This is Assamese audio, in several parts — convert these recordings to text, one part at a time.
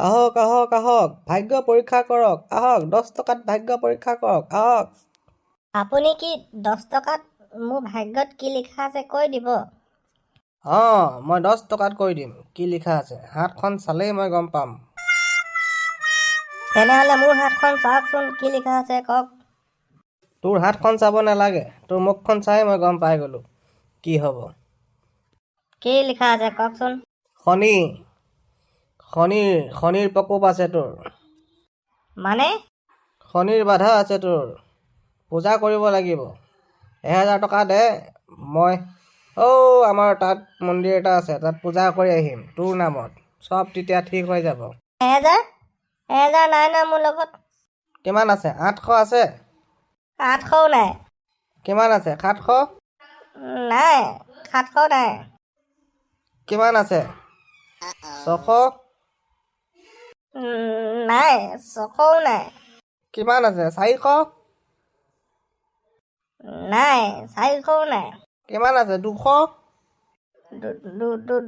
আহক আহক আহক ভাগ্য পৰীক্ষা কৰক আহক 10 টকাত ভাগ্য পৰীক্ষা কৰক আহক আপুনি কি 10 টকাত মোৰ ভাগ্যত কি লিখা আছে কৈ দিব? মই 10 টকাত কৈ দিম কি লিখা আছে হাতখন চালেই মই গম পাম তেনেহ'লে মোৰ হাতখন চাওকচোন কি লিখা আছে কওক। তোৰ হাতখন চাব নালাগে তোৰ মুখখন চাই মই গম পাই গ'লো কি হ'ব কি লিখা আছে কওকচোন। শনি শনিৰ প্ৰকোপ আছে তোৰ মানে শনিৰ বাধা আছে তোৰ পূজা কৰিব লাগিব 1000 টকা দে মই আমাৰ তাত মন্দিৰ এটা আছে তাত পূজা কৰি আহিম তোৰ নামত চব তেতিয়া ঠিক হৈ যাব 1000 নাই নহয় মোৰ লগত। কিমান আছে 800 আছে 800ও নাই। কিমান আছে 700 নাই 700 নাই। কিমান আছে 600 নাই 600ও নাই। কিমান আছে 400 নাই 400ও নাই। কিমান আছে 200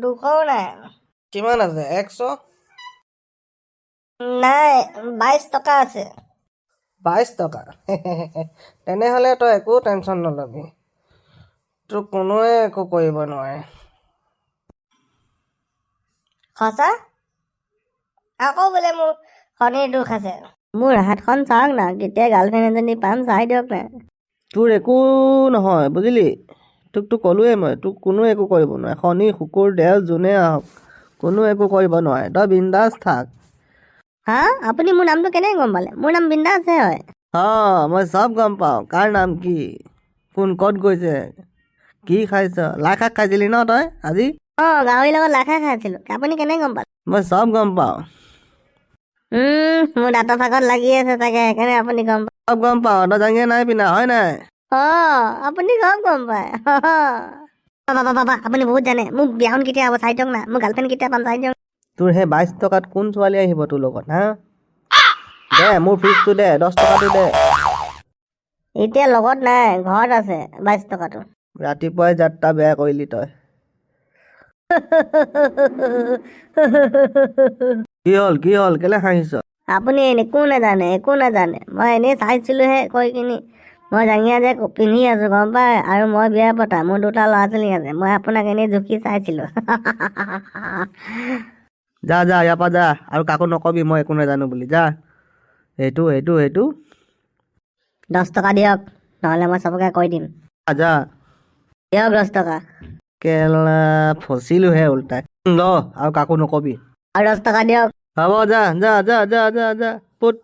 200ও নাই। কিমান আছে 100 নাই 22 টকা আছে। 22 টকা তেনেহ'লে তই একো টেনশ্যন নলবি তোক কোনোৱে একো কৰিব নোৱাৰে সঁচা আকৌ বোলে মোৰ শনিৰ দুখ আছে। মোৰ হাতখন চাওক না কেতিয়া গাৰ্লফ্ৰেণ্ড এজনী পাম চাই দিয়ক না। তোৰ একো নহয় বুজিলি তোকতো ক'লোৱেই মই তোক কোনো একো কৰিব নোৱাৰে শনি শুকুৰ দেও যোনে আহক কোনো একো কৰিব নোৱাৰে তই বিন্দাছ থাক হা আপুনি মোৰ নামটো কেনেকৈ গম পালে? মোৰ নাম বিন্দাছহে হয়। মই চব গম পাওঁ কাৰ নাম কি কোন ক'ত গৈছে কি খাইছ লাই শাক খাইছিলি ন তই আজি গাহৰিৰ লগত লাই শাক খাইছিলোঁ। আপুনি কেনেকৈ গম পালে? মই চব গম পাওঁ মোৰ দাঁতৰ ফাঁকত লাগি আছে চাগে সেইকাৰণে আপুনি গম পায়। চব গম পাওঁ তই জাঙিয়ে নাই পিনা হয় নাই আপুনি চব গম পায় বাবা আপুনি বহুত জানে। মোক বিয়াখন কেতিয়া হ'ব চাই দিয়ক না। মোৰ গাৰ্লফ্ৰেণ্ড কেতিয়া পাম চাই দিয়ক। তোৰ সেই 22 টকাত কোন ছোৱালী আহিব তোৰ লগত হা দে মোৰ ফিজটো দে 10 টকাটো দে এতিয়া লগত নাই ঘৰত আছে 22 টকাটো ৰাতিপুৱাই যাত্ৰা বেয়া কৰিলি তই কি হ'ল কেলে হাঁহিছ আপুনি একো নাজানে মই এনেই চাইছিলোহে কৈ কিনি মই জাঙিয়া যে পিন্ধি আছো গম পায় আৰু মই বিয়া পতা মোৰ 2টা ল'ৰা ছোৱালী আছে মই আপোনাক এনেই জুখি চাইছিলোঁ যা ইয়াৰ পৰা যা আৰু কাকো নকবি মই একো নাজানো বুলি যা এইটো 10 টকা দিয়ক নহ'লে মই চবকে কৈ দিম। যা দিয়ক 10 টকা কেলা ফচিলোহে উল্টাই আৰু কাকো নকবি আৰু 10 টকা দিয়ক। হ'ব যা পুত